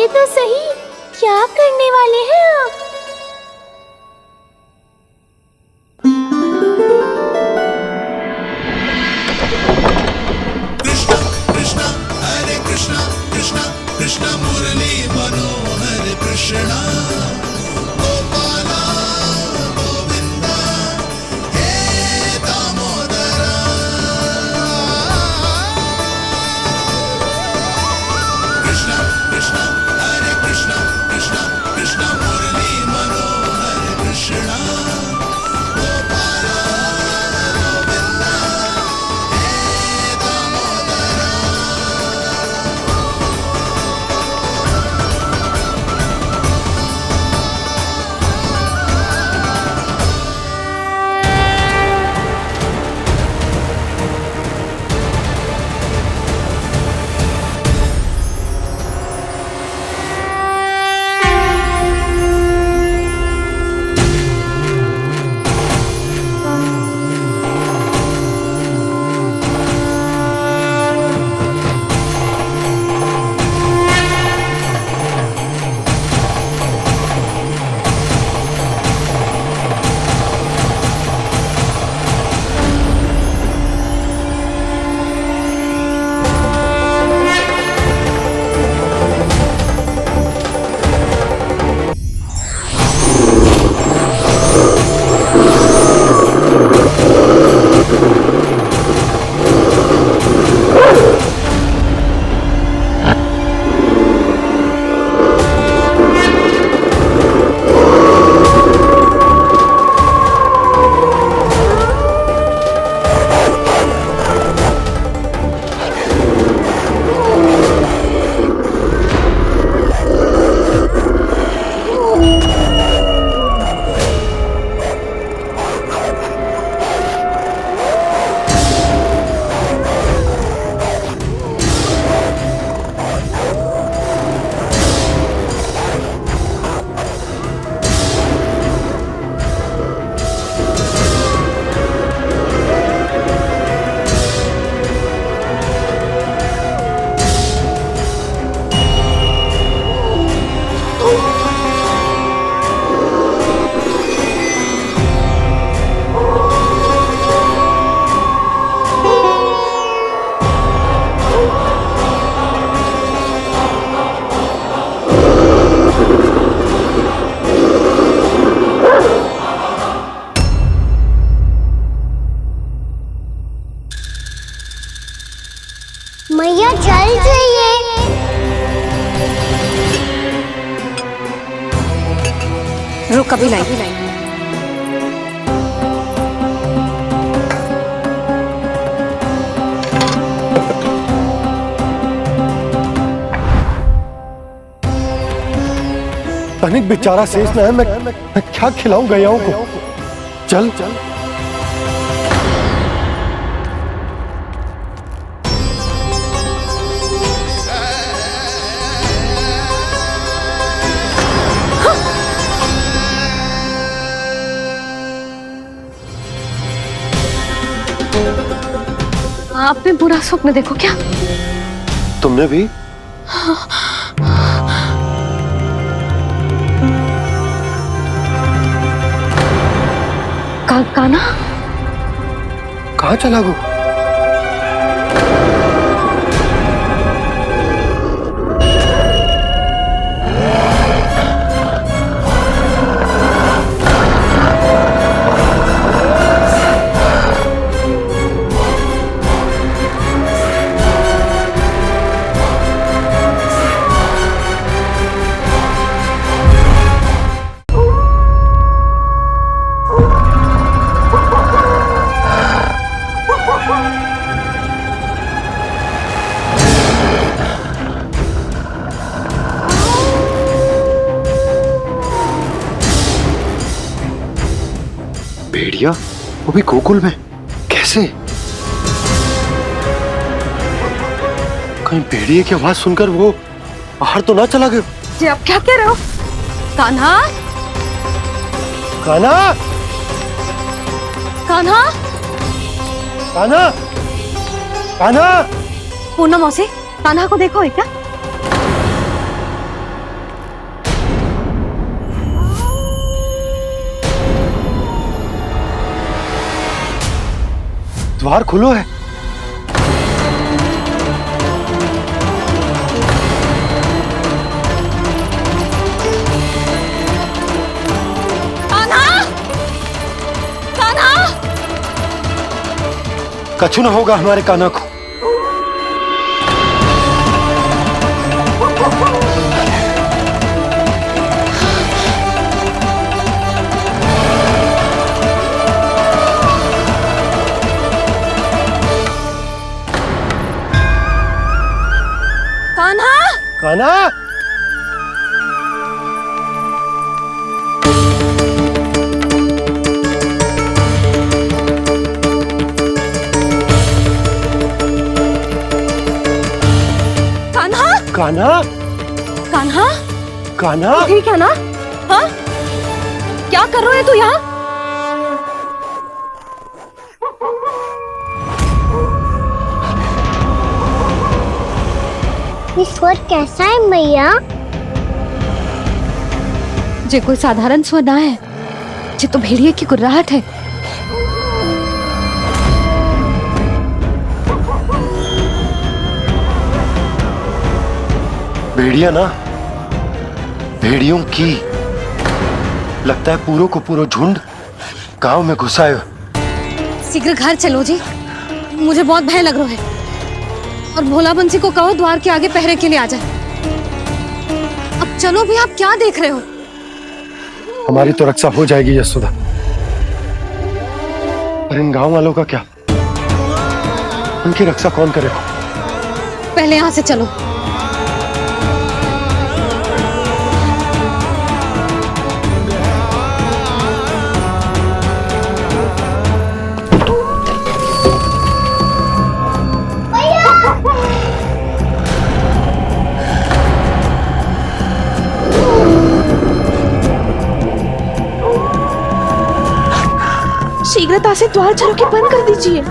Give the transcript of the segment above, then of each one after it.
बताइए तो सही, क्या करने वाले हैं आप? कृष्णा कृष्णा हरे कृष्णा कृष्णा कृष्णा मुरली मनोहर कृष्णा गोपाला गोविंदा हे दामोदरा। कृष्णा कृष्णा हरे कृष्णा कृष्णा कृष्णा मुरली मनोहर कृष्णा गोपाला गोविंदा हे दामोदरा। मैया जल जाइए। रुक, अभी लाई। तनिक बेचारा शेष न है, मैं क्या खिलाऊं गयाओं को। चल चल। आपने बुरा स्वप्न देखो क्या? तुमने भी? कान्हा कहाँ चला गो? भेड़िया, वो भी गोकुल में? कैसे? कहीं भेड़िए की आवाज सुनकर वो बाहर तो ना चला गया? जी आप क्या कह रहे हो? कान्हा, कान्हा, कान्हा, कान्हा, कान्हा। पूनम मौसी, कान्हा को देखो है क्या? द्वार खुलो है। कान्हा! कान्हा! कछु न होगा हमारे कान्हा को। कान्हा! कान्हा! कान्हा! कान्हा! कान्हा! कान्हा! ठीक है ना? हाँ? क्या कर रहे हो तू यहाँ? ये स्वर कैसा है मैया? ये कोई साधारण स्वर ना है, ये तो भेड़िए की गुर्राहट है। भेड़िया ना, भेड़ियों की। लगता है पूरो को पूरो झुंड गांव में घुसा है। शीघ्र घर चलो जी, मुझे बहुत भय लग रहा है। और भोला बंसी को कहो द्वार के आगे पहरे के लिए आ जाए। अब चलो भी, आप क्या देख रहे हो? हमारी तो रक्षा हो जाएगी यशोदा, पर इन गांव वालों का क्या? उनकी रक्षा कौन करेगा? पहले यहाँ से चलो। शीघ्रता से द्वार चारों के बंद कर दीजिए।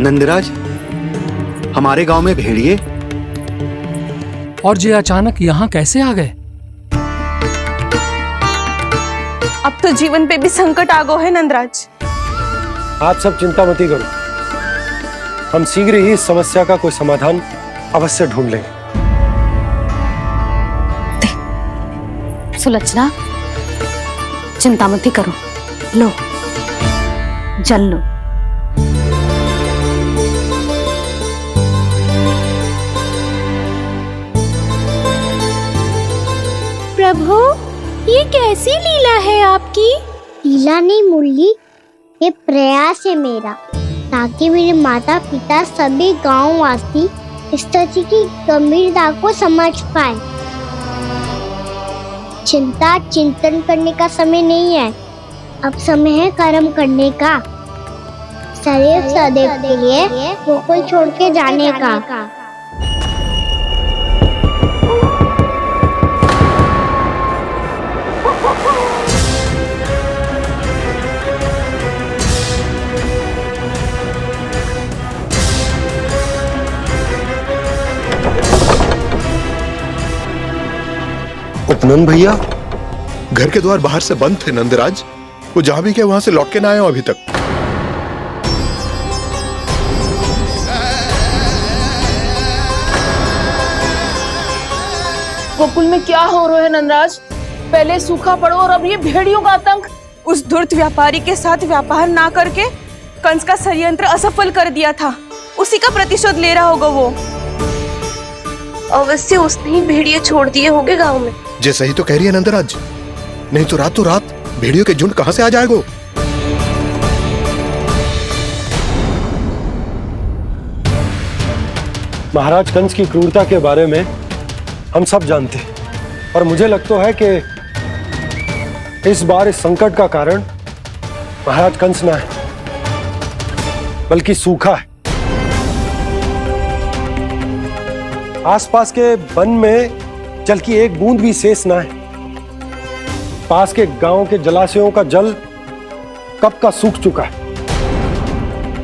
नंदराज, हमारे गांव में भेड़िए? और ये अचानक यहाँ कैसे आ गए? अब तो जीवन पे भी संकट आ गो है नंदराज। आप सब चिंता मत करो, हम शीघ्र ही इस समस्या का कोई समाधान अवश्य ढूंढ लेंगे। सुलक्षणा, चिंता मत करो, लो जल लो। प्रभु, ये कैसी लीला है आपकी? लीला नहीं मुरली, ये प्रयास है मेरा, ताकि मेरे माता पिता सभी गांव वासी इस स्थिति की गंभीरता को समझ पाए। चिंता चिंतन करने का समय नहीं है, अब समय है कर्म करने का। सदैव सदैव के लिए गोकुल छोड़ के जाने का। उपनंद भैया, घर के द्वार बाहर से बंद थे नंदराज। वो जहां भी गए वहां से लौट के ना आए हो अभी तक। गोकुल में क्या हो रहा है नंदराज? पहले सूखा पड़ो और अब ये भेड़ियों का आतंक। उस धूर्त व्यापारी के साथ व्यापार ना करके कंस का षड्यंत्र असफल कर दिया था, उसी का प्रतिशोध ले रहा होगा वो। अवश्य उसने ही भेड़िए छोड़ दिए होंगे गांव में। जैसे ही तो कह रही है नंदराज, नहीं तो रात भेड़ियों के झुंड कहां से आ जाएगा। महाराज कंस की क्रूरता के बारे में हम सब जानते हैं, और मुझे लगता है कि इस बार इस संकट का कारण महाराज कंस ना है, बल्कि सूखा है। आसपास के वन में जल की एक बूंद भी शेष ना है। पास के गांव के जलाशयों का जल कब का सूख चुका है।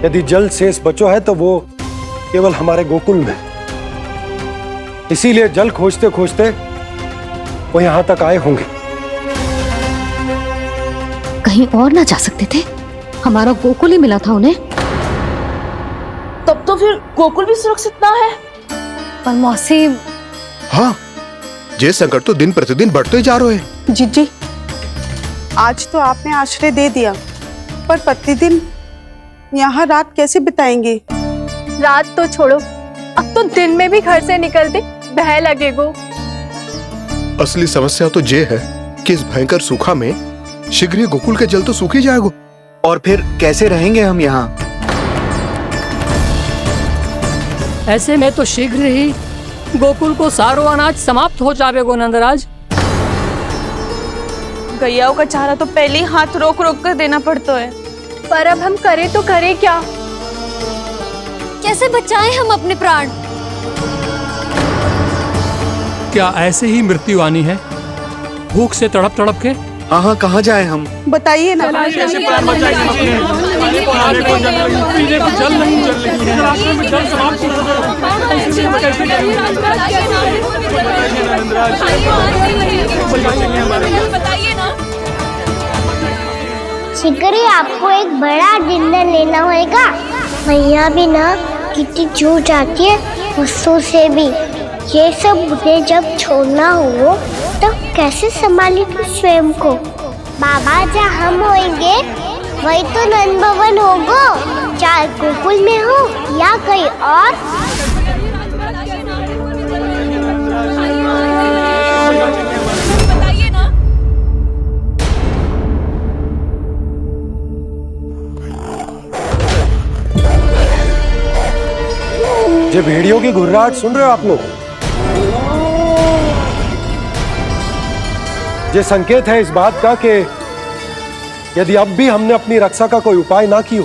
यदि जल शेष बचो है तो वो केवल हमारे गोकुल में। इसीलिए जल खोजते खोजते वो यहां तक आए होंगे। कहीं और ना जा सकते थे? हमारा गोकुल ही मिला था उन्हें। तब तो फिर गोकुल भी सुरक्षित ना है। पर मौसी, हाँ, ये संकट तो दिन प्रतिदिन बढ़ते जा रहे हैं। जीजी, आज तो आपने आश्रय दे दिया, पर प्रतिदिन यहाँ रात कैसे बिताएंगे? रात तो छोड़ो, अब तो दिन में भी घर से निकलते भय लगेगो। असली समस्या तो ये है कि इस भयंकर सूखा में शीघ्र ही गोकुल के जल तो सूख ही जाएगा। और फिर कैसे रहेंगे हम यहाँ? ऐसे में तो शीघ्र ही गोकुल को सारो अनाज समाप्त हो जाएगो नंदराज। गैयाओं का चारा तो पहले ही हाथ रोक रोक कर देना पड़ता है। पर अब हम करें तो करें क्या? कैसे बचाएं हम अपने प्राण? क्या ऐसे ही मृत्यु आनी है, भूख से तड़प तड़प के? हाँ, कहाँ जाए हम? बताइए ना। कैसे प्राण बचाएंगे हम अपने? पीने को जल नहीं जल रही है, रास्ते में जल समाप्त हो शीघ्र ही आपको एक बड़ा डिनर लेना होगा। मैया भी ना कितनी जूझ आती है गुस्सों से भी। ये सब मुझे जब छोड़ना हो तो कैसे संभाली तू स्वयं को? बाबा जहाँ हम होंगे वही तो नंद भवन होगा, चाहे गोकुल में हो या कहीं और। ये भेड़ियों की घुर्राहट सुन रहे हो आप लोग? ये संकेत है इस बात का कि यदि अब भी हमने अपनी रक्षा का कोई उपाय ना किया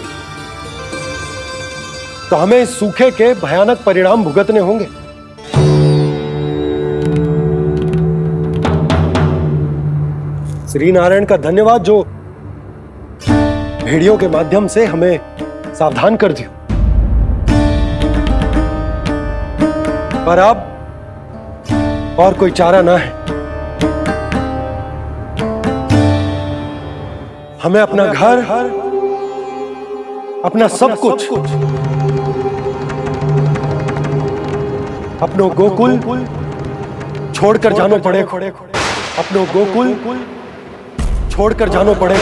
तो हमें इस सूखे के भयानक परिणाम भुगतने होंगे। श्री नारायण का धन्यवाद जो भेड़ियों के माध्यम से हमें सावधान कर दिया। पर अब और कोई चारा ना है। हमें अपना घर, अपना सब कुछ, अपनो गोकुल छोड़कर जानो पड़े। अपनो गोकुल छोड़कर जानो पड़े।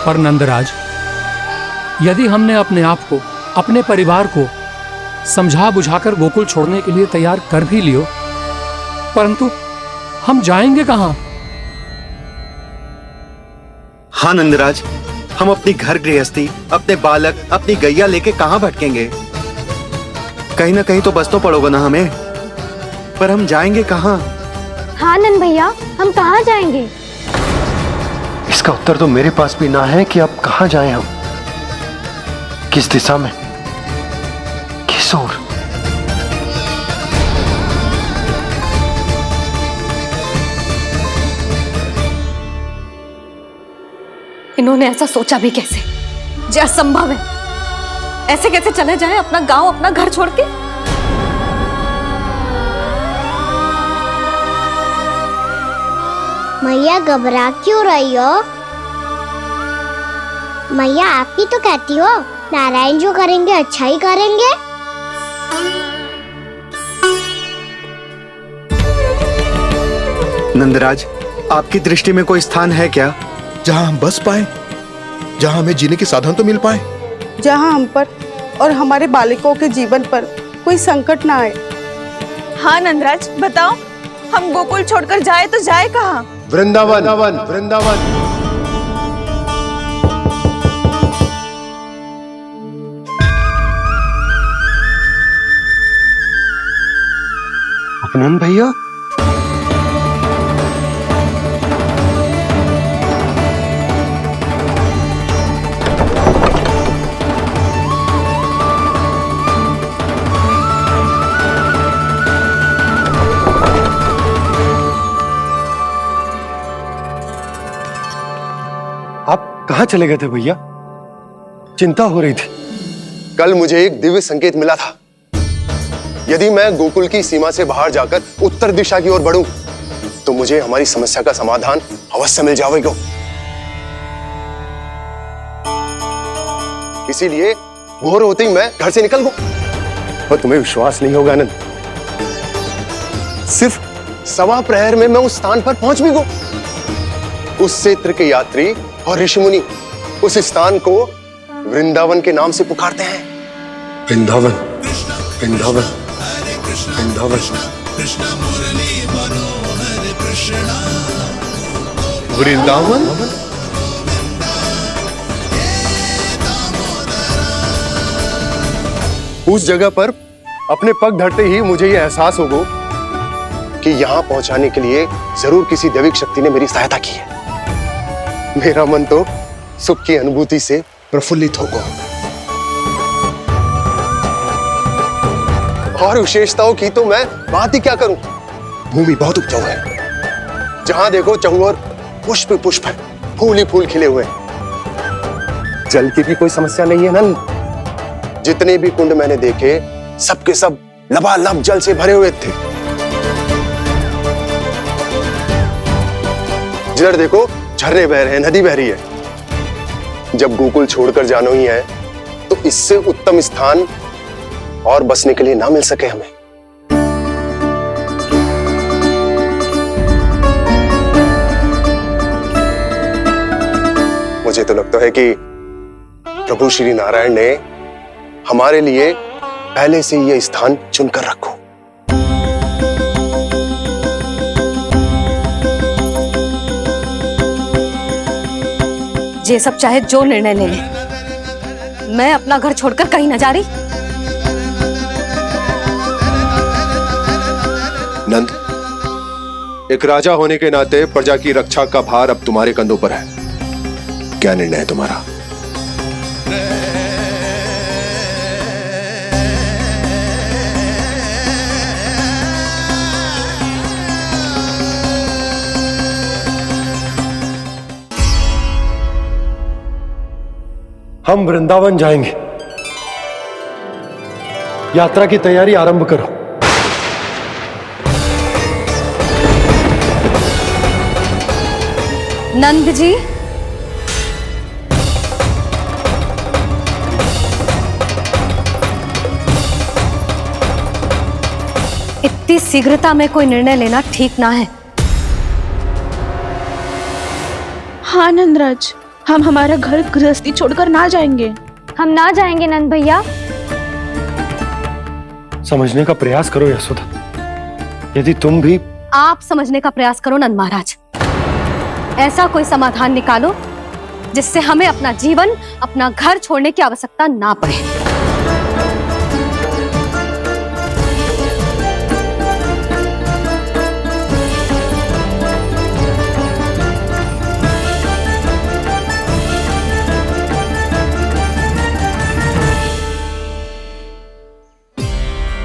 पर नंदराज, यदि हमने अपने आप को, अपने परिवार को समझा बुझाकर गोकुल छोड़ने के लिए तैयार कर भी लियो, परंतु हम जाएंगे कहां? हाँ नंदराज, हम अपनी घर गृहस्थी, अपने बालक, अपनी गैया लेके कहाँ भटकेंगे? कहीं ना कहीं तो बस तो पड़ोगे ना हमें, पर हम जाएंगे कहाँ? हाँ नंद भैया, हम कहाँ जाएंगे? इसका उत्तर तो मेरे पास भी ना है कि अब कहां जाएं हम, किस दिशा में, किस ओर। इन्होंने ऐसा सोचा भी कैसे? जो असंभव है। ऐसे कैसे चले जाएं अपना गांव, अपना घर छोड़ के? मैया घबरा क्यों रही हो? मैया आप ही तो कहती हो नारायण जो करेंगे अच्छा ही करेंगे। नंदराज, आपकी दृष्टि में कोई स्थान है क्या जहां हम बस पाए, जहां हमें जीने के साधन तो मिल पाए, जहाँ हम पर और हमारे बालकों के जीवन पर कोई संकट ना आए। हाँ नंदराज, बताओ, हम गोकुल छोड़कर जाए तो जाए कहाँ? वृंदावन, वृंदावन। अपनन भैया, आप कहाँ चले गए थे भैया? चिंता हो रही थी। कल मुझे एक दिव्य संकेत मिला था। यदि मैं गोकुल की सीमा से बाहर जाकर उत्तर दिशा की ओर बढ़ूं, तो मुझे हमारी समस्या का समाधान अवश्य मिल जाएगा। इसीलिए भोर होते ही मैं घर से निकल गया। और तुम्हें विश्वास नहीं होगा आनंद, सिर्फ सवा प्रहर में मैं उस स्थान पर पहुंच भी गया। उस क्षेत्र के यात्री और ऋषिमुनि उस स्थान को वृंदावन के नाम से पुकारते हैं। वृंदावन, वृंदावन, वृंदावन। वृंदावन। उस जगह पर अपने पग धरते ही मुझे यह एहसास होगा कि यहां पहुंचाने के लिए जरूर किसी दैविक शक्ति ने मेरी सहायता की है। मेरा मन तो सुख की अनुभूति से प्रफुल्लित होगा। और विशेषताओं की तो मैं बात ही क्या करूं। भूमि बहुत उपजाऊ है, जहां देखो चहुओर पुष्प पुष्प है, फूल ही फूल खिले हुए। जल की भी कोई समस्या नहीं है नंद। जितने भी कुंड मैंने देखे, सबके सब लबालब जल से भरे हुए थे। जिधर देखो झरने बह रहे हैं, नदी बह रही है। जब गोकुल छोड़कर जाना ही है, तो इससे उत्तम स्थान और बसने के लिए ना मिल सके हमें। मुझे तो लगता है कि प्रभु श्री नारायण ने हमारे लिए पहले से यह स्थान चुनकर रखो। ये सब चाहे जो निर्णय ले ले, मैं अपना घर छोड़कर कहीं न जा रही। नंद, एक राजा होने के नाते प्रजा की रक्षा का भार अब तुम्हारे कंधों पर है। क्या निर्णय है तुम्हारा? हम वृंदावन जाएंगे। यात्रा की तैयारी आरंभ करो। नंद जी, इतनी शीघ्रता में कोई निर्णय लेना ठीक ना है। हाँ नंदराज, हम हमारा घर गृहस्थी छोड़कर ना जाएंगे। हम ना जाएंगे नंद भैया। समझने का प्रयास करो यशोदा। यदि तुम भी आप समझने का प्रयास करो नंद महाराज। ऐसा कोई समाधान निकालो जिससे हमें अपना जीवन, अपना घर छोड़ने की आवश्यकता ना पड़े।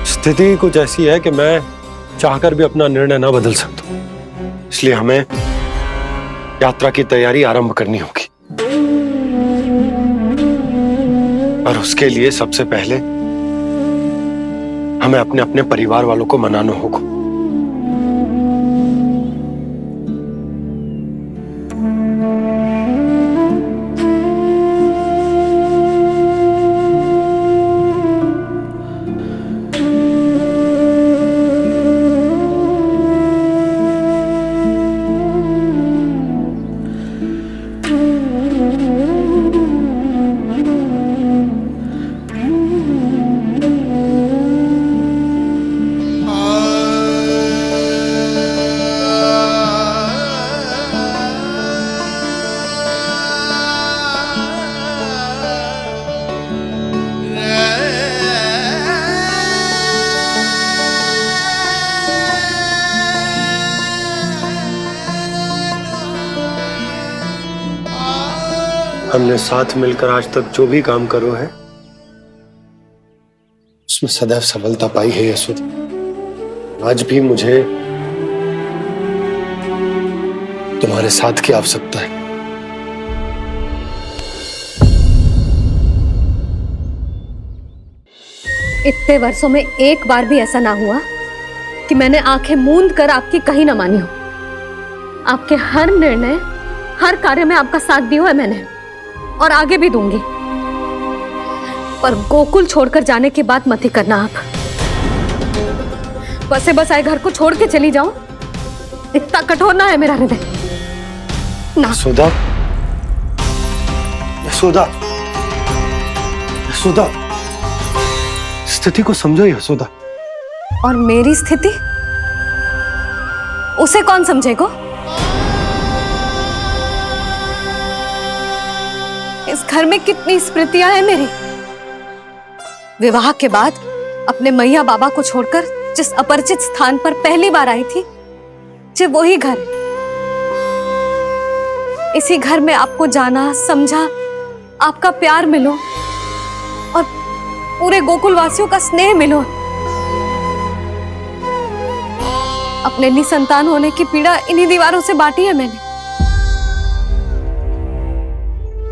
स्थिति कुछ ऐसी है कि मैं चाहकर भी अपना निर्णय ना बदल सकता हूं, इसलिए हमें यात्रा की तैयारी आरंभ करनी होगी। और उसके लिए सबसे पहले हमें अपने अपने परिवार वालों को मनाना होगा। हमने साथ मिलकर आज तक जो भी काम करो है उसमें सदैव सफलता पाई है यशोदा। आज भी मुझे तुम्हारे साथ की आवश्यकता है। इतने वर्षों में एक बार भी ऐसा ना हुआ कि मैंने आंखें मूंद कर आपकी कहीं ना मानी हो। आपके हर निर्णय, हर कार्य में आपका साथ दिया है मैंने, और आगे भी दूंगी। पर गोकुल छोड़कर जाने की बात मत ही करना आप। बसे बसाए घर को छोड़ के चली जाऊं, इतना कठोर ना है मेरा हृदय ना। यशोदा, यशोदा, यशोदा, स्थिति को समझो यशोदा। और मेरी स्थिति उसे कौन समझेगा? इस घर में कितनी स्मृतियां हैं मेरी। विवाह के बाद अपने मैया बाबा को छोड़कर जिस अपरिचित स्थान पर पहली बार आई थी, जो वही घर। इसी घर में आपको जाना, समझा, आपका प्यार मिलो और पूरे गोकुल वासियों का स्नेह मिलो। अपने निसंतान होने की पीड़ा इन्हीं दीवारों से बांटी है मैंने।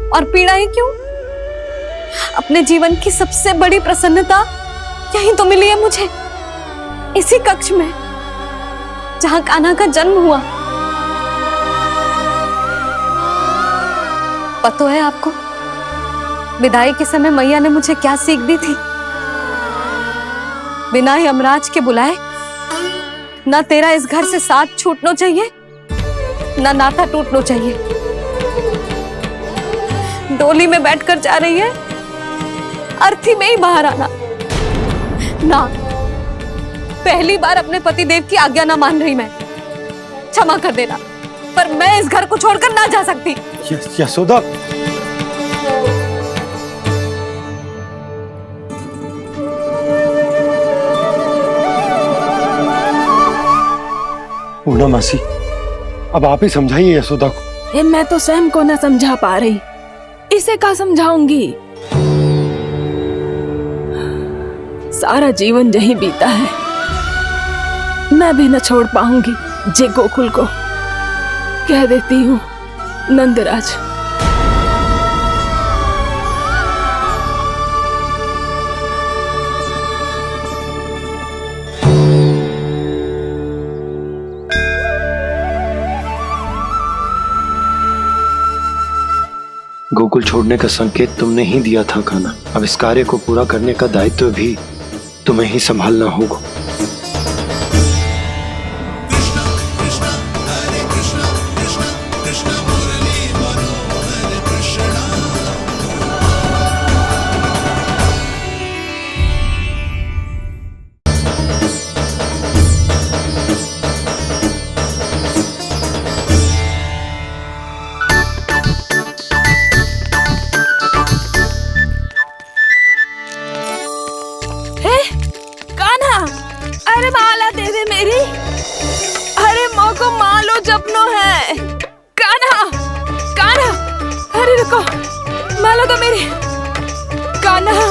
और पीड़ा ही क्यों? अपने जीवन की सबसे बड़ी प्रसन्नता यही तो मिली है मुझे, इसी कक्ष में जहां कान्हा का जन्म हुआ। पता है आपको विदाई के समय मैया ने मुझे क्या सीख दी थी? बिना यमराज के बुलाए ना तेरा इस घर से साथ छूटना चाहिए, ना नाता टूटना चाहिए। डोली में बैठकर जा रही है, अर्थी में ही बाहर आना ना। पहली बार अपने पतिदेव की आज्ञा ना मान रही मैं, क्षमा कर देना, पर मैं इस घर को छोड़कर ना जा सकती। यशोदा, पूर्णा मासी, अब आप ही समझाइए यशोदा को। ये मैं तो स्वयं को न समझा पा रही, इसे क्या समझाऊंगी? सारा जीवन यही बीता है, मैं भी न छोड़ पाऊंगी जे गोकुल को। कह देती हूँ नंदराज। गोकुल छोड़ने का संकेत तुमने ही दिया था कान्हा। अब इस कार्य को पूरा करने का दायित्व भी तुम्हें ही संभालना होगा। रुको, माला तो मेरी। कान्हा,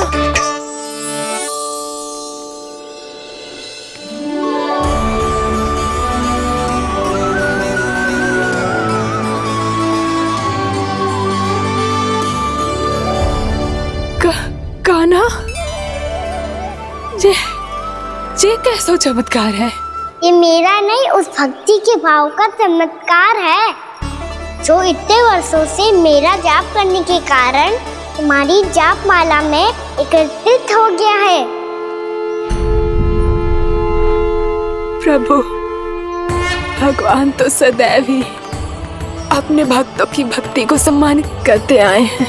कान्हा, ये कैसा चमत्कार है? ये मेरा नहीं, उस भक्ति के भाव का चमत्कार है जो इतने वर्षों से मेरा जाप करने के कारण तुम्हारी जाप माला में एकत्रित हो गया है। प्रभु, भगवान तो सदैव ही अपने भक्तों की भक्ति को सम्मानित करते आए हैं।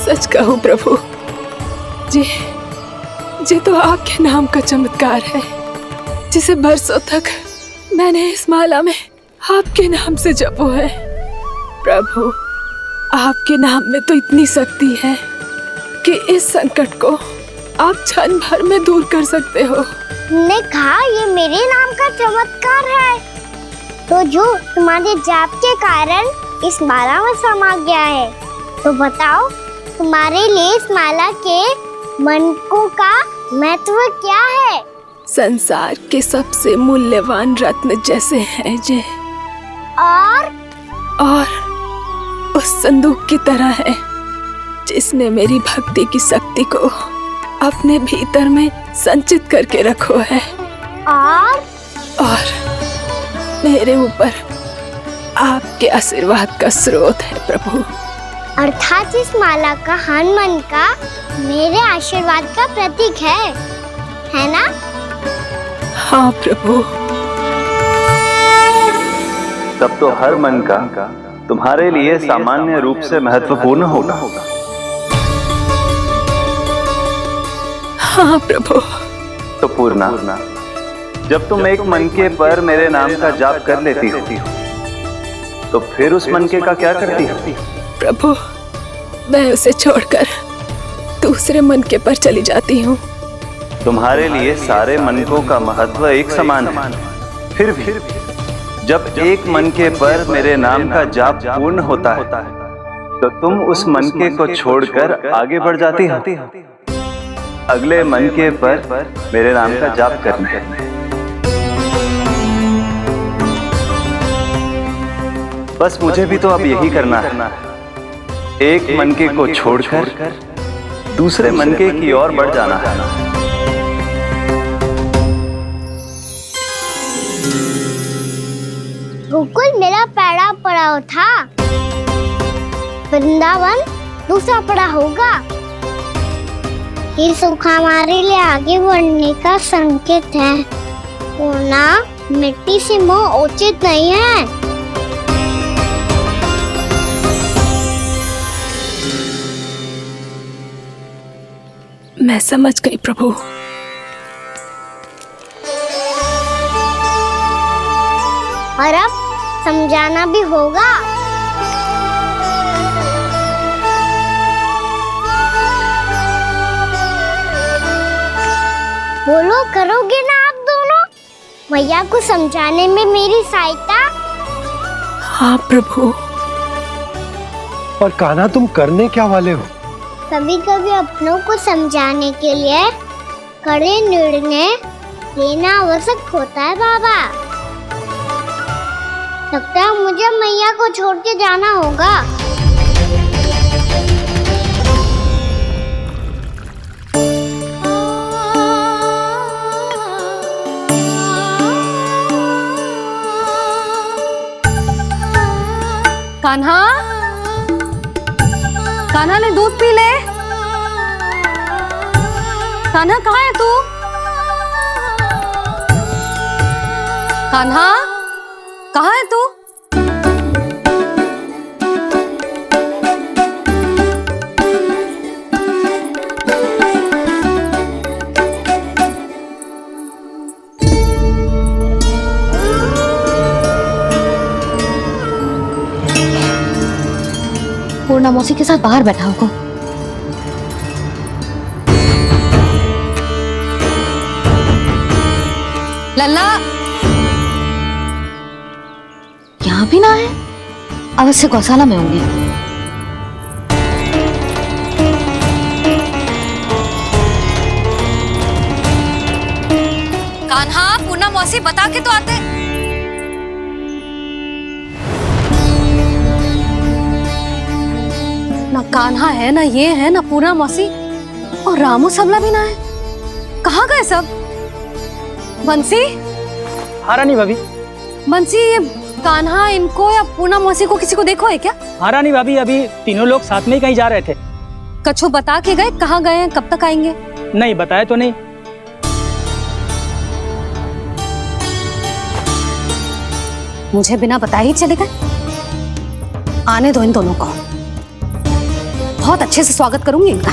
सच कहूं प्रभु, ये तो आपके नाम का चमत्कार है, जिसे बरसों तक मैंने इस माला में आपके नाम से जपो है। प्रभु, आपके नाम में तो इतनी शक्ति है कि इस संकट को आप क्षण भर में दूर कर सकते हो। तुमने कहा ये मेरे नाम का चमत्कार है, तो जो तुम्हारे जाप के कारण इस माला में समा गया है, तो बताओ तुम्हारे लिए इस माला के मनकों का महत्व क्या है? संसार के सबसे मूल्यवान रत्न जैसे हैं ये, और उस संदूक की तरह है जिसने मेरी भक्ति की शक्ति को अपने भीतर में संचित करके रखो है, और मेरे ऊपर आपके आशीर्वाद का स्रोत है प्रभु। अर्थात इस माला का हनुमान का मेरे आशीर्वाद का प्रतीक है ना? हाँ प्रभु। तब तो हर मन का तुम्हारे लिए सामान्य रूप से महत्वपूर्ण होगा। हाँ प्रभु। तो पूर्णा, जब तुम एक मनके पर मेरे नाम का जाप कर लेती हो, तो फिर उस मनके का क्या करती हो? प्रभु, मैं उसे छोड़कर दूसरे मनके पर चली जाती हूँ। तुम्हारे लिए सारे मनकों का महत्व एक समान है। फिर भी जब एक मनके पर मेरे नाम का जाप पूर्ण होता है, तो तुम उस मनके को छोड़कर आगे बढ़ जाती हो अगले मनके पर मेरे नाम का जाप करने। बस मुझे भी तो अब यही करना है, एक मनके को छोड़कर दूसरे मनके की ओर बढ़ जाना है। गोकुल मेरा पहला पड़ाव था, वृंदावन दूसरा पड़ाव होगा। ये सुख हमारे लिए आगे बढ़ने का संकेत है, वरना मिट्टी से मोह उचित नहीं है। मैं समझ गई प्रभु। और अब समझाना भी होगा। बोलो, करोगे ना आप दोनों मैया को समझाने में मेरी सहायता? हाँ प्रभु। पर कान्हा, तुम करने क्या वाले हो? कभी कभी अपनों को समझाने के लिए कड़े निर्णय लेना आवश्यक होता है बाबा। लगता है मुझे मैया को छोड़ के जाना होगा। कान्हा, कान्हा ने दूध पी ले। कान्हा कहाँ है तू? कान्हा कहाँ है तू? पूर्णा मौसी के साथ बाहर बैठा होगा। लल्ला यहाँ भी ना है, अवश्य गौशाला में होंगे। कान्हा, पूना मौसी बता के तो आते। ना कान्हा है, ना ये है, ना पूना मौसी, और रामू सबला भी ना है। कहाँ गए सब? बंसी? हाँ रानी भाभी। बंसी, ये कान्हा इनको या पूना मौसी को किसी को देखो है क्या? हाँ रानी भाभी, अभी तीनों लोग साथ में ही कहीं जा रहे थे। कछु बता के गए कहाँ गए हैं, कब तक आएंगे? नहीं बताया तो नहीं। मुझे बिना बताए ही चले गए? आने दो इन दोनों को, बहुत अच्छे से स्वागत करूंगी इनका।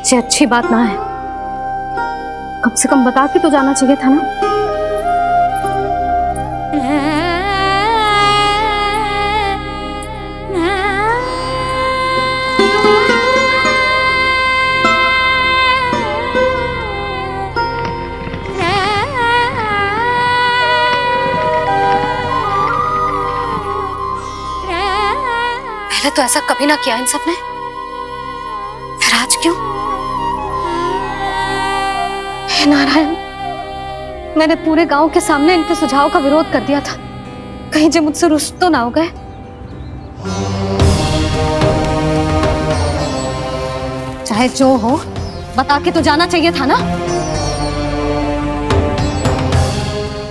ये अच्छी बात ना है, कम से कम बता के तो जाना चाहिए था ना। पहले तो ऐसा कभी ना किया इन सब ने, फिर आज क्यों? हे नारायण, मैंने पूरे गांव के सामने इनके सुझाव का विरोध कर दिया था, कहीं जो मुझसे रुष्ट तो ना हो गए। चाहे जो हो, बता के तो जाना चाहिए था ना।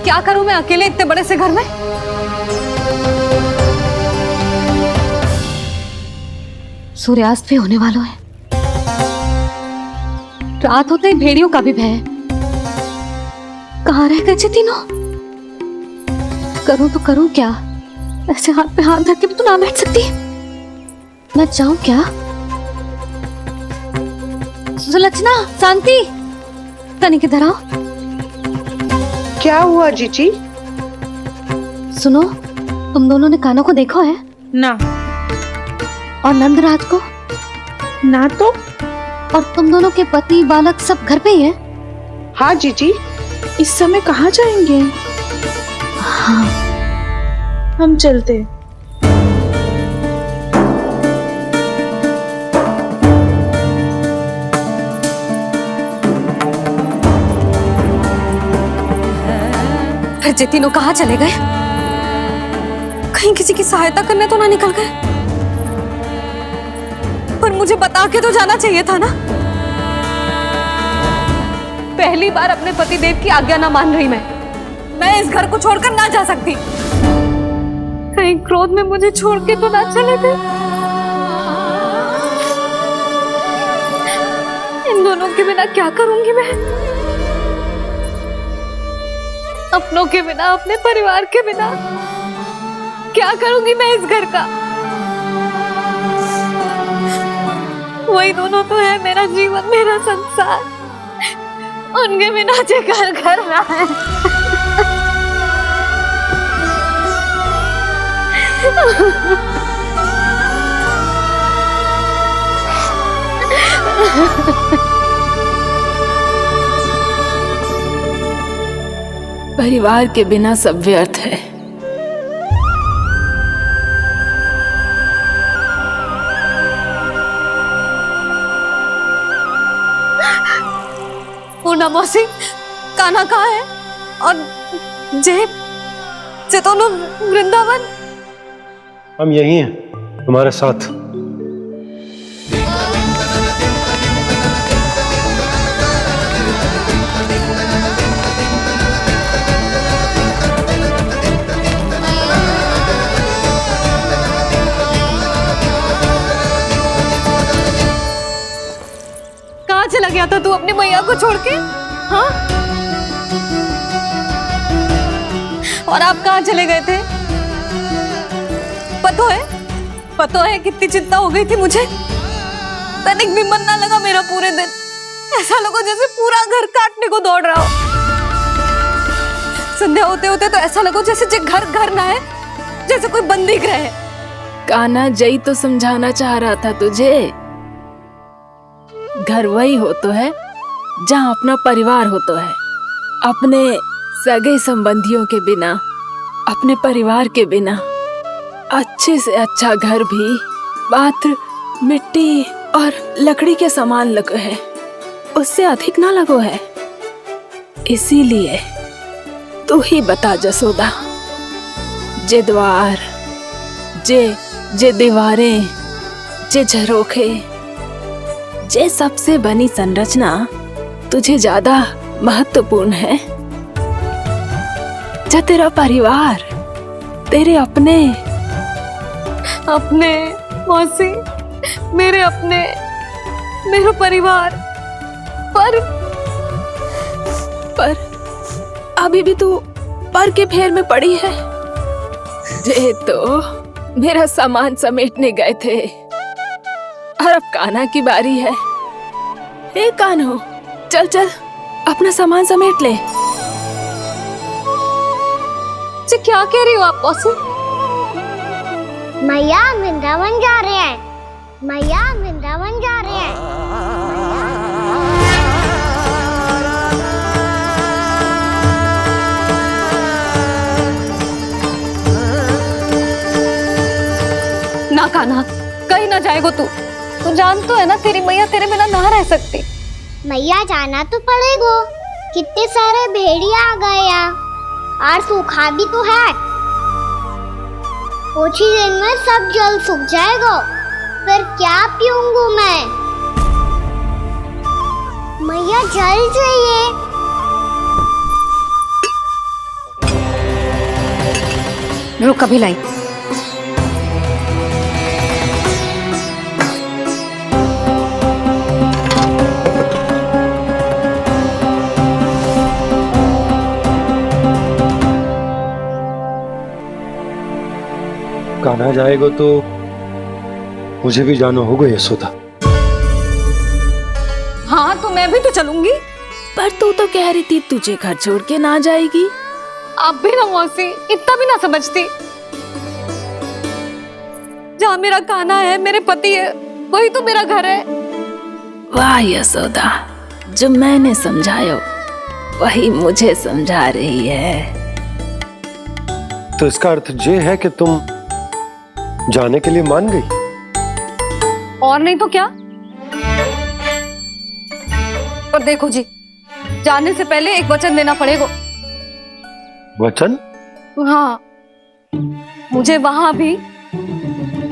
क्या करूं मैं अकेले इतने बड़े से घर में? सूर्यास्त भी होने वाला है, रात होते ही भेड़ियों का भी भय है। कहाँ रह गए तीनों? करूं तो करूं क्या? ऐसे हाथ पे हाथ धर के भी तो ना बैठ सकती। मैं जाऊं क्या? सुलक्षणा, शांति, तनिक इधर आओ। क्या हुआ जीजी? सुनो, तुम दोनों ने कान्हा को देखा है? ना। और नंदराज को? ना तो। और तुम दोनों के पति बालक सब घर पे ही हैं? हाँ जीजी, इस समय कहाँ जाएंगे? हाँ, हम चलते। फिर ये तीनों कहाँ चले गए? कहीं किसी की सहायता करने तो ना निकल गए? पर मुझे बता के तो जाना चाहिए था ना। पहली बार अपने पतिदेव की आज्ञा ना मान रही मैं इस घर को छोड़कर ना जा सकती। कहीं क्रोध में मुझे छोड़ के तो ना चले गए। इन दोनों के बिना क्या करूंगी मैं? अपनों के बिना, अपने परिवार के बिना क्या करूंगी मैं इस घर का? वही दोनों तो है मेरा जीवन, मेरा संसार। उनके बिना जे घर घर रहा है। परिवार के बिना सब व्यर्थ है। पूना मौसी, कान्हा कहाँ है? और जे दोनों वृंदावन? हम यही हैं, तुम्हारे साथ। कहाँ चला गया था तू अपनी मैया को छोड़ के? हाँ? और आप कहाँ चले गए थे? पता है कितनी चिंता हो गई थी मुझे। तनिक भी मन ना लगा मेरा पूरे दिन। ऐसा लगा जैसे पूरा घर काटने को दौड़ रहा हो। संध्या होते होते तो ऐसा लगा जैसे जे घर घर ना है, जैसे कोई बंदी गृह है। कान्हा जई तो समझाना चाह रहा था तुझे। घर वही हो तो है जहाँ अपना परिवार हो तो है। अपने सगे संबंधियों के बिना अपने परिवार के बिना अच्छे से अच्छा घर भी पात्र मिट्टी और लकड़ी के सामान लगो है, उससे अधिक ना लगो है। इसीलिए तू ही बता जसोदा, जे द्वार, जे दीवारें, जे झरोखे, जे सबसे बनी संरचना तुझे ज्यादा महत्वपूर्ण है? जा तेरा परिवार, तेरे अपने मौसी, मेरे अपने, मेरा परिवार, पर अभी भी तू पर के फेर में पड़ी है। जे तो मेरा सामान समेटने गए थे और अब कान्हा की बारी है। हे कान्हो, चल चल अपना सामान समेट ले। जी क्या कह रही हो आप मौसी? मैया वृंदावन जा रहे हैं, मैया वृंदावन जा रहे हैं। ना कान्हा, कहीं ना जाएगो तू जान तो है ना तेरी मैया तेरे बिना ना रह सकती। मैया जाना तो पड़ेगा, कितने सारे भेड़िया आ गए यहाँ, और सूखा भी तो है। कुछ ही दिन में सब जल सूख जाएगा, फिर क्या पीऊंगा मैं? मैया जल चाहिए। रुक अभी लाई। कान्हा जाएगा तो मुझे भी जाना होगा यशोदा। हाँ तो मैं भी तो चलूंगी। पर तू तो कह रही थी तुझे घर छोड़ के ना जाएगी। आप भी ना मौसी, इतना भी ना समझती। जहाँ मेरा कान्हा है, मेरे पति है, वही तो मेरा घर है। वाह यशोदा, जो मैंने समझाया वही मुझे समझा रही है। तो इसका अर्थ ये है कि तुम जाने के लिए मान गई? और नहीं तो क्या। पर देखो जी, जाने से पहले एक वचन देना पड़ेगा। वचन? हाँ, मुझे वहां भी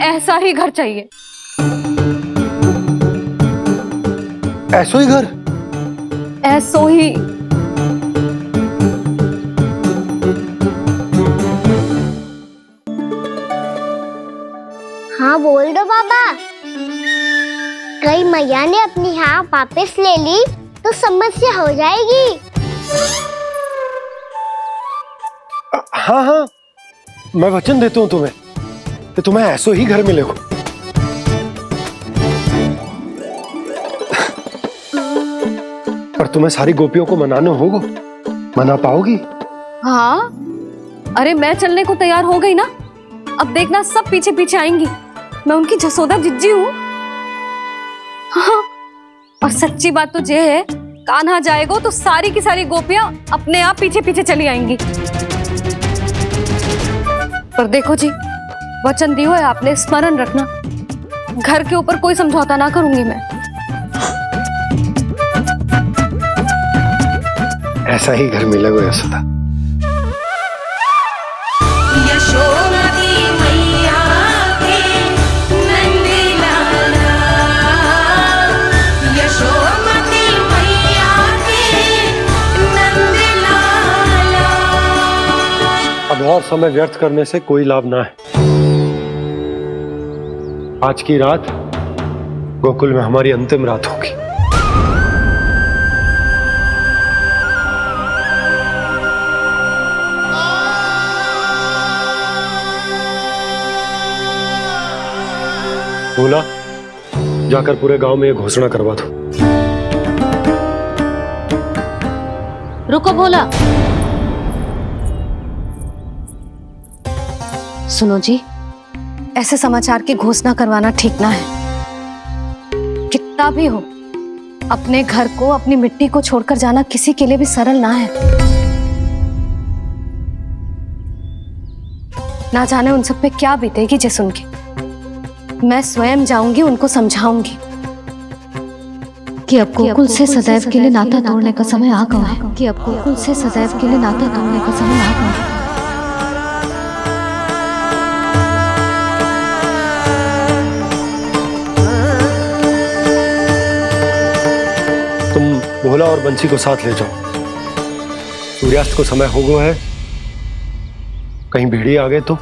ऐसा ही घर चाहिए। ऐसो ही घर? ऐसो ही। हाँ बोल दो बाबा। कहीं मैया ने अपनी हाँ वापस ले ली तो समस्या हो जाएगी। हाँ हाँ, मैं वचन देता हूँ तुम्हें कि तुम्हें ऐसो ही घर मिलेगा। पर तुम्हें सारी गोपियों को मनाना होगा। मना पाओगी? हाँ, अरे मैं चलने को तैयार हो गई ना। अब देखना सब पीछे पीछे आएंगी। मैं उनकी जसोदा जिज्जी हूँ। हाँ, और सच्ची बात तो ये है, कान्हा जाएगा तो सारी की सारी गोपियां अपने आप पीछे पीछे चली आएंगी। पर देखो जी, वचन दिया है आपने, स्मरण रखना। घर के ऊपर कोई समझौता ना करूंगी मैं। ऐसा ही घर मिलेगा यशोदा। अब और समय व्यर्थ करने से कोई लाभ ना है। आज की रात गोकुल में हमारी अंतिम रात होगी। बोला, जाकर पूरे गांव में ये घोषणा करवा दो। रुको भोला। सुनो जी, ऐसे समाचार की घोषणा करवाना ठीक ना है। कितना भी हो, अपने घर को, अपनी मिट्टी को छोड़कर जाना किसी के लिए भी सरल ना है। ना जाने उन सब पे क्या बीतेगी जे सुन के। मैं स्वयं जाऊंगी, उनको समझाऊंगी कि अब गोकुल से सदैव के लिए नाता तोड़ने का समय आ गया है, कि अब गोकुल से सदैव के लिए नाता तोड़ने का समय आ गया है। तुम भोला और बंसी को साथ ले जाओ। सूर्यास्त को समय हो गया है, कहीं भेड़िए आ गए तो।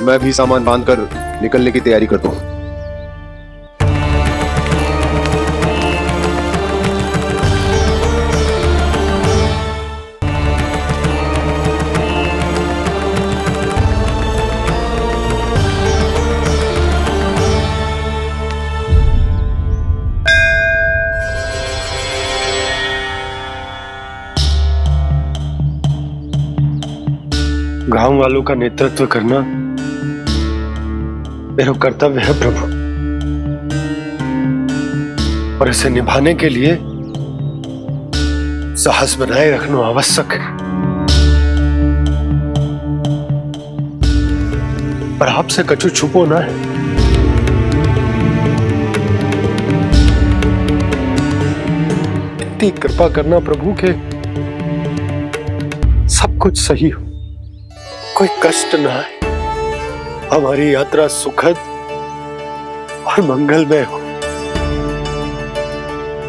मैं भी सामान बांधकर निकलने की तैयारी करता हूँ। गांव वालों का नेतृत्व करना मेरा कर्तव्य है प्रभु, और इसे निभाने के लिए साहस बनाए रखना आवश्यक है। पर आपसे कछु छुपो ना है। इतनी कृपा करना प्रभु के सब कुछ सही हो, कोई कष्ट ना है, हमारी यात्रा सुखद और मंगलमय हो।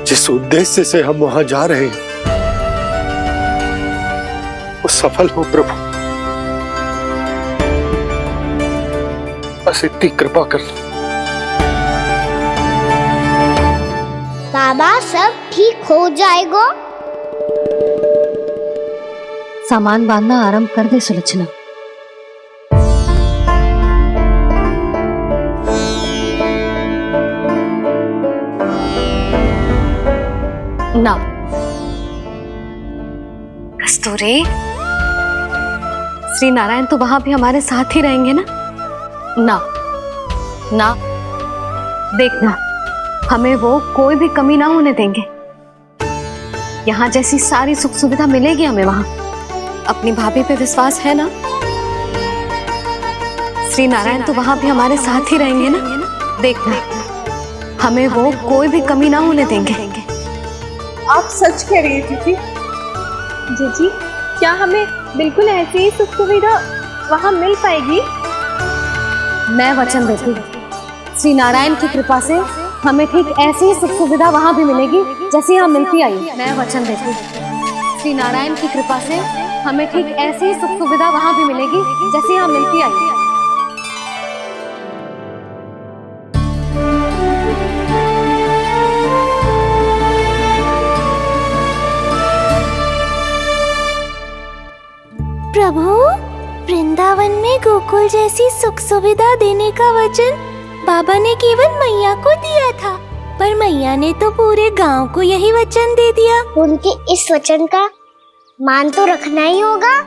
जिस उद्देश्य से हम वहां जा रहे हैं वो सफल हो प्रभु, बस इतनी कृपा कर। बाबा सब ठीक हो जाएगा। सामान बांधना आरंभ कर दे सुलोचना। ना कस्तूरी, श्री नारायण तो वहां भी हमारे साथ ही रहेंगे ना? ना ना, देखना हमें वो कोई भी कमी ना होने देंगे। यहाँ जैसी सारी सुख सुविधा मिलेगी हमें वहां। अपनी भाभी पे विश्वास है ना? श्री नारायण तो वहां भी हमारे साथ ही रहेंगे ना? देखना हमें वो कोई भी कमी ना होने देंगे। आप सच कह रही है दीदी? जीजी, क्या हमें बिल्कुल ऐसी ही सुख सुविधा वहाँ मिल पाएगी? मैं वचन देती हूँ, श्री नारायण की कृपा से हमें ठीक ऐसी ही सुख सुविधा वहाँ भी मिलेगी जैसी यहाँ मिलती आई। मैं वचन देती हूँ, श्री नारायण की कृपा से हमें ठीक ऐसी ही सुख सुविधा वहाँ भी मिलेगी जैसी यहाँ मिलती आई। प्रभु, वृंदावन में गोकुल जैसी सुख सुविधा देने का वचन बाबा ने केवल मैया को दिया था, पर मैया ने तो पूरे गांव को यही वचन दे दिया। उनके इस वचन का मान तो रखना ही होगा,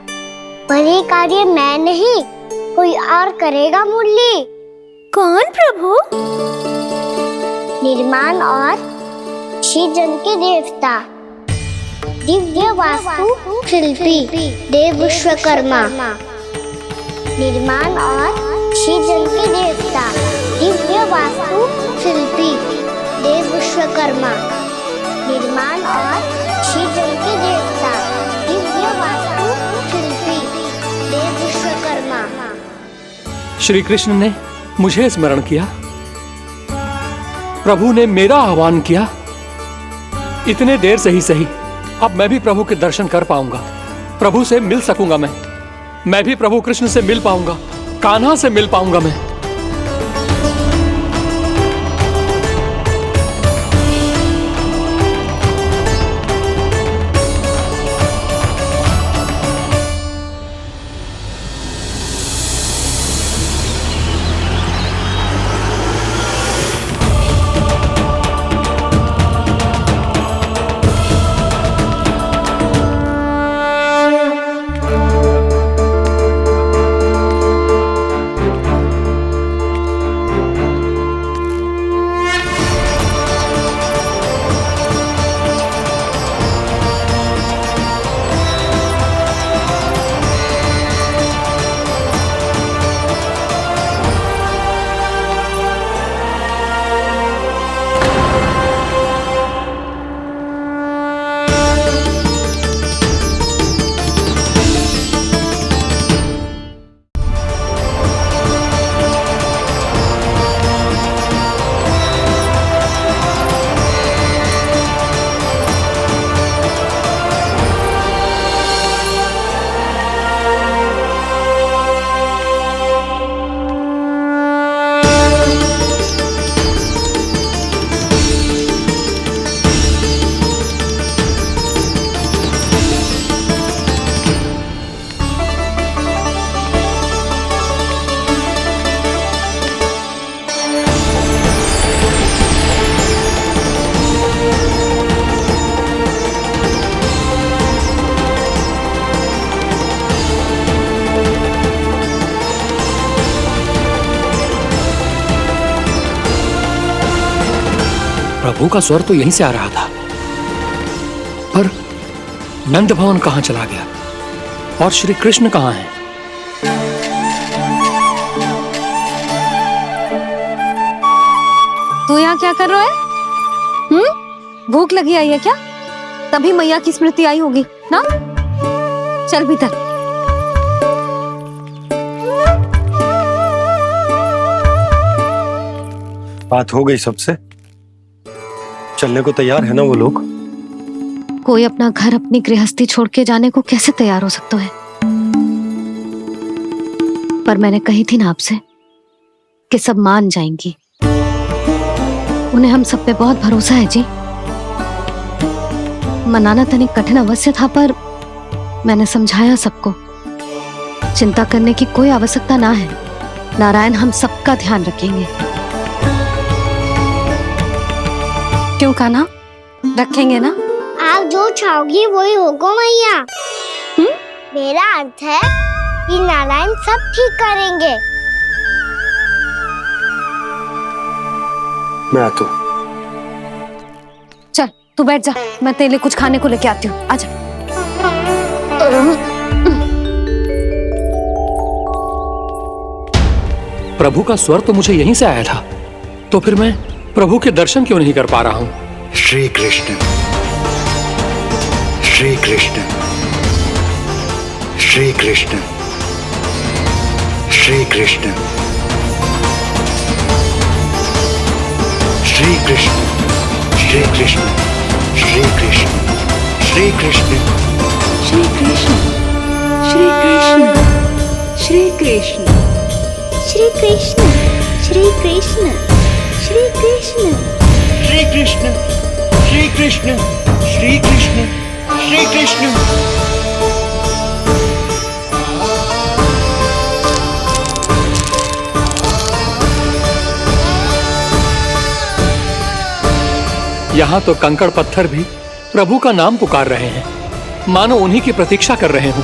पर ये कार्य मैं नहीं कोई और करेगा मुरली। कौन प्रभु? निर्माण और सृजन के देवता, दिव्य वास्तु शिल्पी देव विश्वकर्मा। निर्माण और सृजन के देवता, दिव्य वास्तु शिल्पी देव विश्वकर्मा। निर्माण और सृजन के देवता, दिव्य वास्तु शिल्पी देव विश्वकर्मा। श्री कृष्ण ने मुझे स्मरण किया, प्रभु ने मेरा आह्वान किया। इतने देर से ही सही, अब मैं भी प्रभु के दर्शन कर पाऊंगा, प्रभु से मिल सकूंगा। मैं भी प्रभु कृष्ण से मिल पाऊंगा, कान्हा से मिल पाऊंगा मैं। प्रभु का स्वर तो यहीं से आ रहा था, पर नंद भवन कहां चला गया और श्री कृष्ण कहां हैं? तू यहाँ क्या कर रहा है? भूख लगी आई है क्या? तभी मैया की स्मृति आई होगी ना? चल भीतर। बात हो गई सबसे? चलने को तैयार है ना वो लोग? कोई अपना घर अपनी गृहस्थी छोड़ के जाने को कैसे तैयार हो सकता है? पर मैंने कही थी ना आपसे कि सब मान जाएंगी। उन्हें हम सब पे बहुत भरोसा है जी। मनाना तनिक कठिन अवश्य था, पर मैंने समझाया सबको। चिंता करने की कोई आवश्यकता ना है। नारायण हम सबका ध्यान रखेंगे। क्यों कान्हा, रखेंगे ना? आप जो चाहोगी वही होगा मैया। मेरा अर्थ है कि नारायण सब ठीक करेंगे। मैं आता हूं। चल तू बैठ जा, मैं तेरे लिए कुछ खाने को लेके आती हूँ। आजा। प्रभु का स्वर तो मुझे यहीं से आया था, तो फिर मैं प्रभु के दर्शन क्यों नहीं कर पा रहा हूँ? श्री कृष्ण, श्री कृष्ण, श्री कृष्ण, श्री कृष्ण, श्री कृष्ण, श्री कृष्ण, श्री कृष्ण, श्री कृष्ण, श्री कृष्ण, श्री कृष्ण, श्री कृष्ण, श्री कृष्ण, श्री कृष्ण, श्री कृष्ण, श्री कृष्ण, श्री कृष्ण, श्री कृष्ण, श्री कृष्ण। यहाँ तो कंकड़ पत्थर भी प्रभु का नाम पुकार रहे हैं, मानो उन्हीं की प्रतीक्षा कर रहे हों।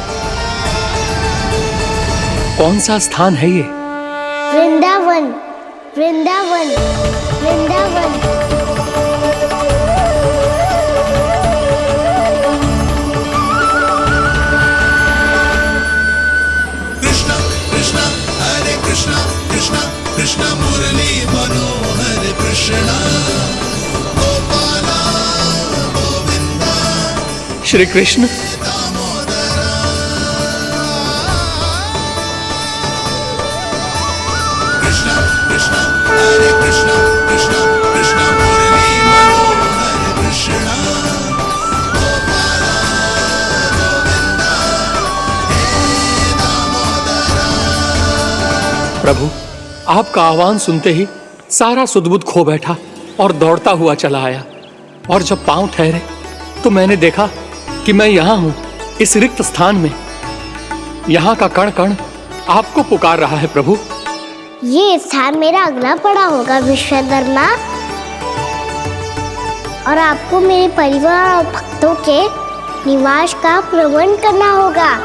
कौन सा स्थान है ये? वृंदावन, वृंदावन, वृंदावन। कृष्ण कृष्ण हरे कृष्ण, कृष्ण कृष्ण मुरली मनोहर कृष्ण, गोपाला गोविंदा श्री कृष्ण। कृष्ण कृष्ण हरे कृष्ण, कृष्ण कृष्ण मुरली मनोहर कृष्ण, गोपाला गोविंदा हे दामोदरा। प्रभु, आपका आह्वान सुनते ही सारा सुध-बुध खो बैठा और दौड़ता हुआ चला आया। और जब पांव ठहरे तो मैंने देखा कि मैं यहाँ हूँ, इस रिक्त स्थान में। यहाँ का कण कण आपको पुकार रहा है प्रभु। ये स्थान मेरा अगला पड़ा होगा विश्वकर्मा, और आपको मेरे परिवार और भक्तों के निवास का प्रबंध करना होगा।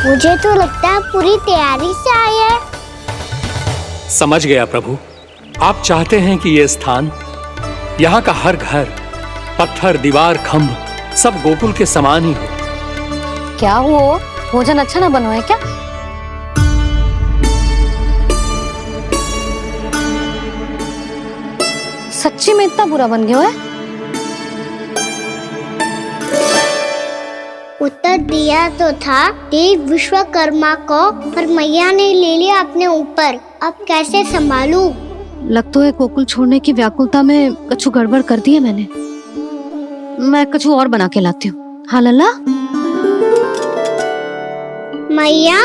मुझे तो लगता है पूरी तैयारी से आए हैं। समझ गया प्रभु, आप चाहते हैं कि यह स्थान, यहाँ का हर घर, पत्थर, दीवार, खंभ सब गोकुल के समान ही हो। क्या हो, भोजन अच्छा ना बनो है क्या? सच्ची में इतना बुरा बन गया है? उत्तर दिया तो था देव विश्वकर्मा को, पर मैया ने ले लिया अपने ऊपर। अब कैसे संभालूं? लगता है गोकुल छोड़ने की व्याकुलता में कछु गड़बड़ कर दी है मैंने। मैं कछु और बना के लाती हूँ। हाँ लल्ला? मैया,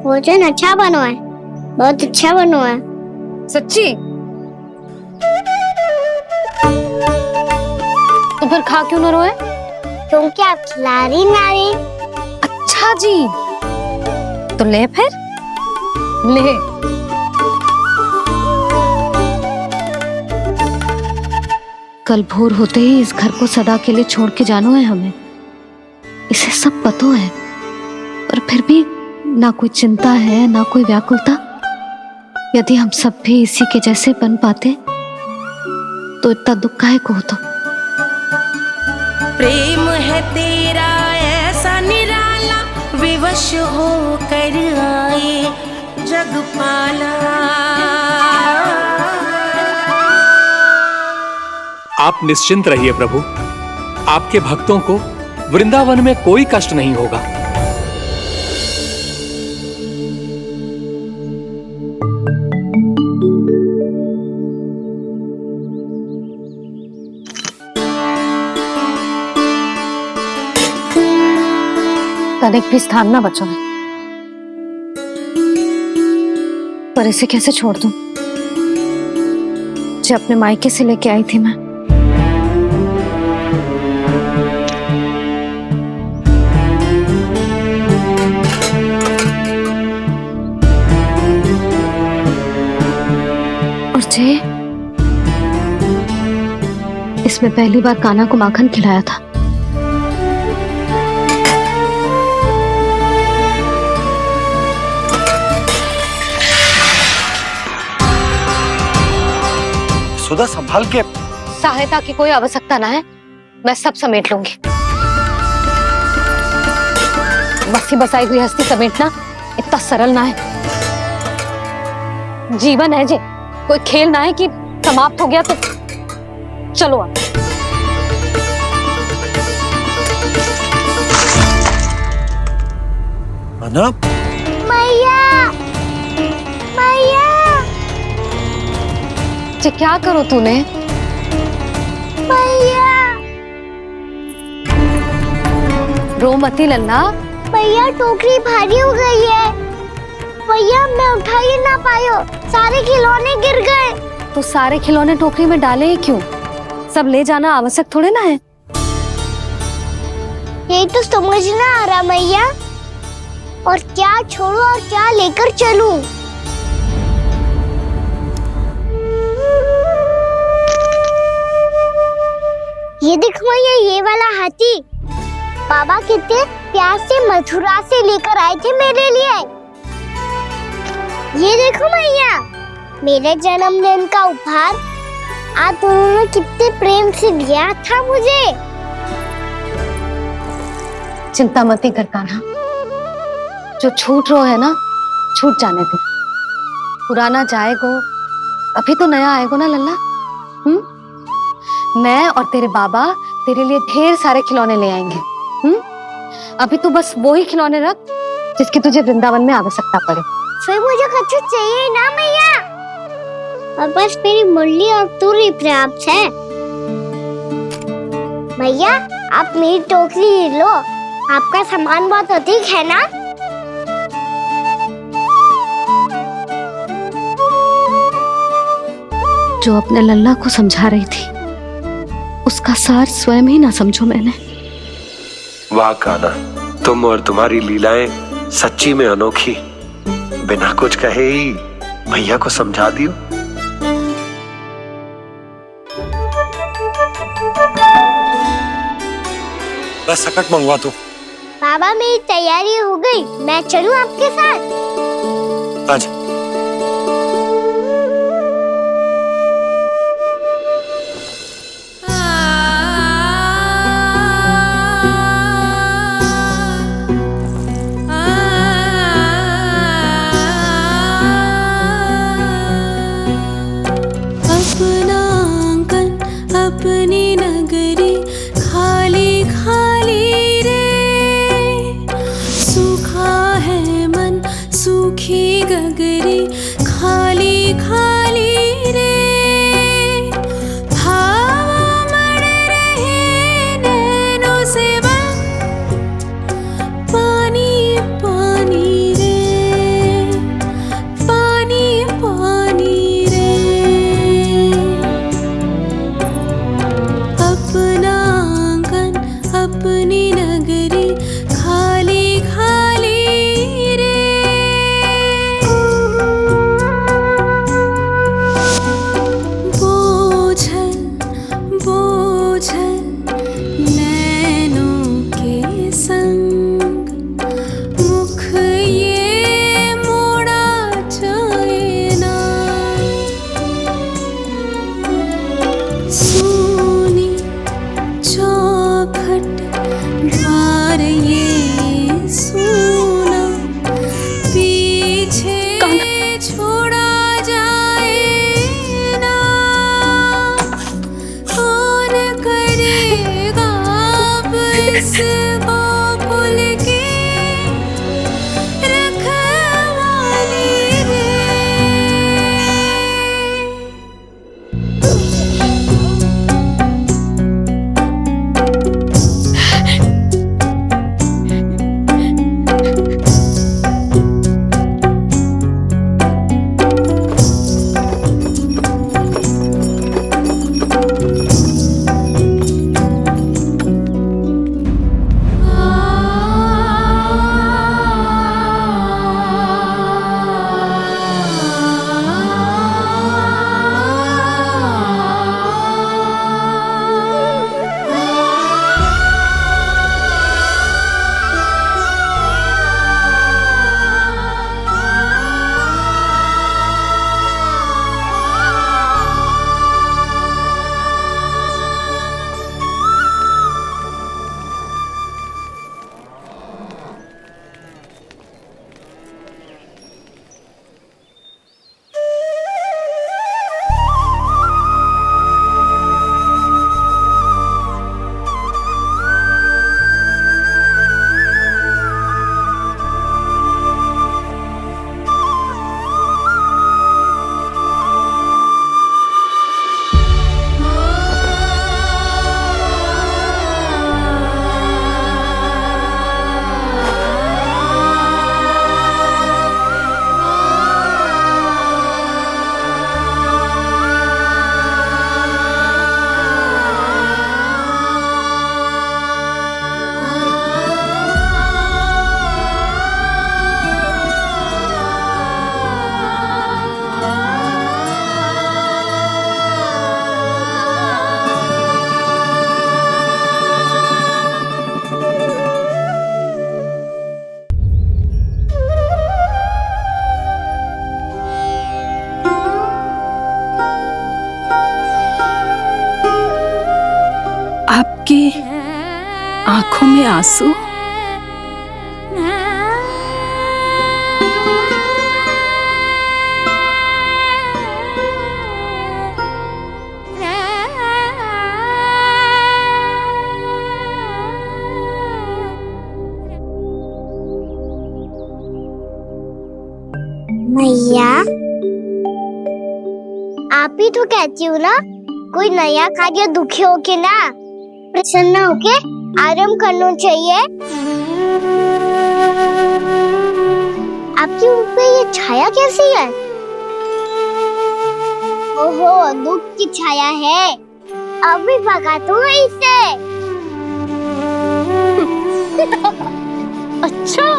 भोजन अच्छा बनो है, बहुत अच्छा बनो है। सच्ची? तो फिर खा क्यों न रोए? क्योंकि आप खिला रही ना रही। अच्छा, अच्छा जी, तो ले फिर ले। कल भोर होते ही इस घर को सदा के लिए छोड़ के जाना है हमें, इसे सब पता है, पर फिर भी ना कोई चिंता है ना कोई व्याकुलता। यदि हम सब भी इसी के जैसे बन पाते तो इतना दुख काहे को होता। प्रेम है तेरा ऐसा निराला, विवश हो कर आए जगपाला। आप निश्चिंत रहिए प्रभु, आपके भक्तों को वृंदावन में कोई कष्ट नहीं होगा। तनिक भी स्थान ना बचो है, पर इसे कैसे छोड़ दूं जो अपने मायके से लेके आई थी मैं। और जे इसमें पहली बार कान्हा को माखन खिलाया था। सुधा संभाल के। सहायता की कोई आवश्यकता ना है, मैं सब समेट लूंगी। बसी बसाई गृहस्थी समेटना इतना सरल ना है। जीवन है जे, कोई खेल ना है कि समाप्त हो गया तो चलो आप। अना मैया मैया जे क्या करो तूने? मैया रो मती लल्ला। भैया टोकरी भारी हो गई है। भैया मैं उठा ही ना पायो, सारे खिलौने गिर गए। तो सारे खिलौने टोकरी में डाले ही क्यों? सब ले जाना आवश्यक थोड़े ना है। यही तो समझ ना आ रहा मैया, और क्या छोड़ू और क्या लेकर चलूं? ये देखो मैया, ये वाला हाथी बाबा कितने प्यार से मथुरा से लेकर आए थे मेरे लिए। ये देखो मैया, मेरे जन्मदिन का उपहार आप उन्होंने कितने प्रेम से दिया था मुझे। चिंता मत कर कान्हा, जो छूट रो है ना छूट जाने दे। पुराना जाएगो, अभी तो नया आएगो ना लल्ला। मैं और तेरे बाबा तेरे लिए ढेर सारे खिलौने ले आएंगे। अभी तू बस वो ही खिलौने रख जिसकी तुझे वृंदावन में आवश्यकता पड़े। फिर मुझे कुछ चाहिए ना मैया, और बस मेरी मुरली और तू ही पर्याप्त है। भैया आप मेरी टोकरी ले लो, आपका सामान बहुत अधिक है ना। जो अपने लल्ला को समझा रही थी उसका सार स्वयं ही ना समझो मैंने। वाह कान्हा, तुम और तुम्हारी लीलाएं सच्ची में अनोखी। बिना कुछ कहे ही भैया को समझा दियो। बस सकट मंगवा दो। बाबा मेरी तैयारी हो गई, मैं चलूं आपके साथ? आजा। अपनी नगरी खाली खाली रे, सूखा है मन सूखी गगरी खाली खाली रे, हवा मर रहे नैनों से बन पानी पानी रे, पानी पानी रे। अपने इस गोकुल की रखवाली रे। आपकी आंखों में आंसू? मैया आप ही तो कहती हो ना, कोई नया कार्य दुखी होके ना प्रसन्न होके आराम करना चाहिए। आपकी मुख पे ये छाया कैसी है? ओहो, दुख की छाया है। अभी भगा दो इसे। अच्छा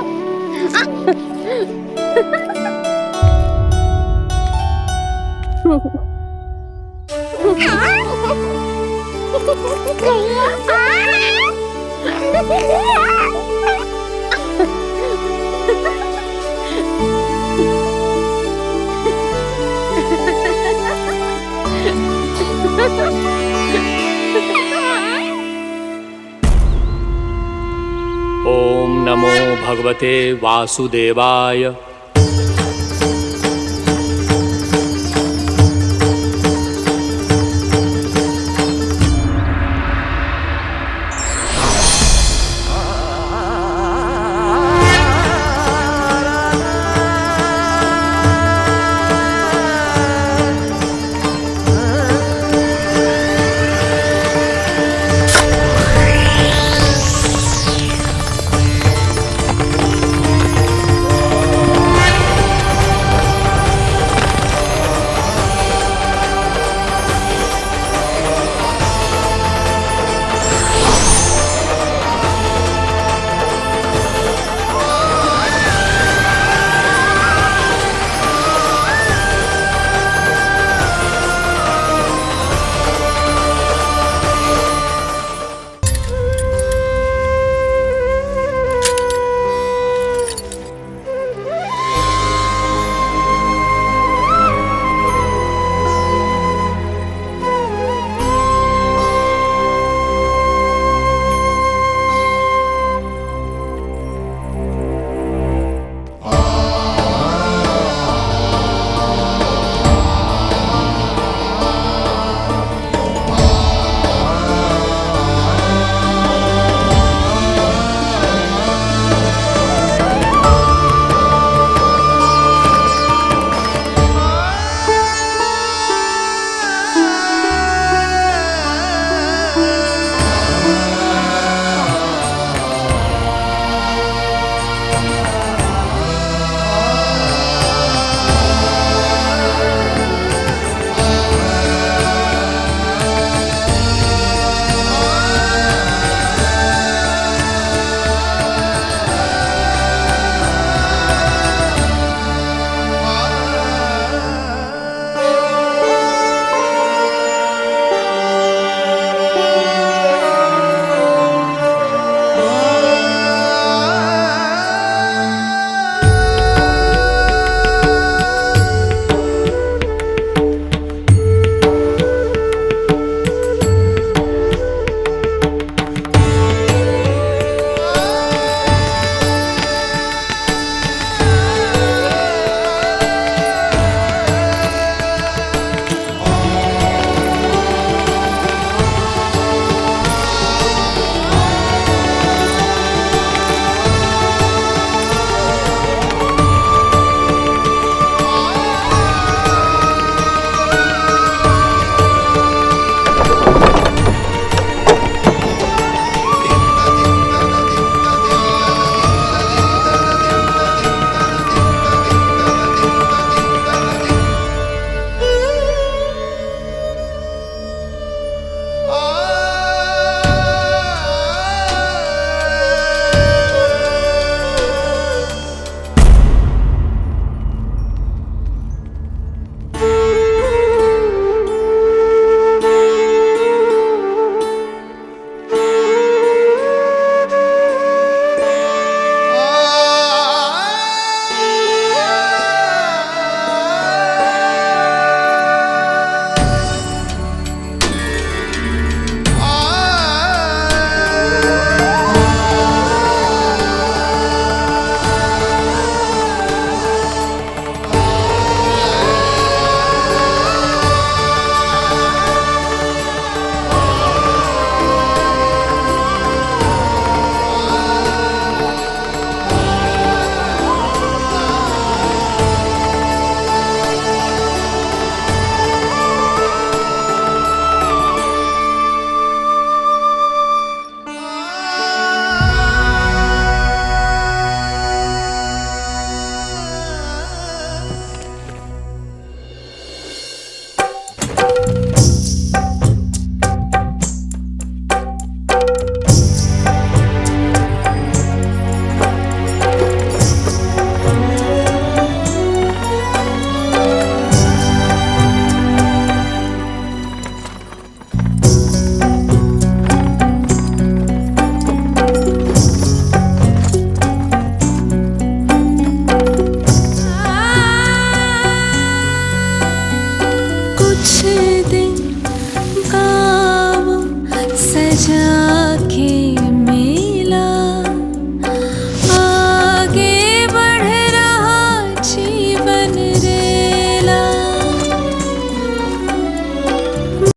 ओम नमो भगवते वासुदेवाय।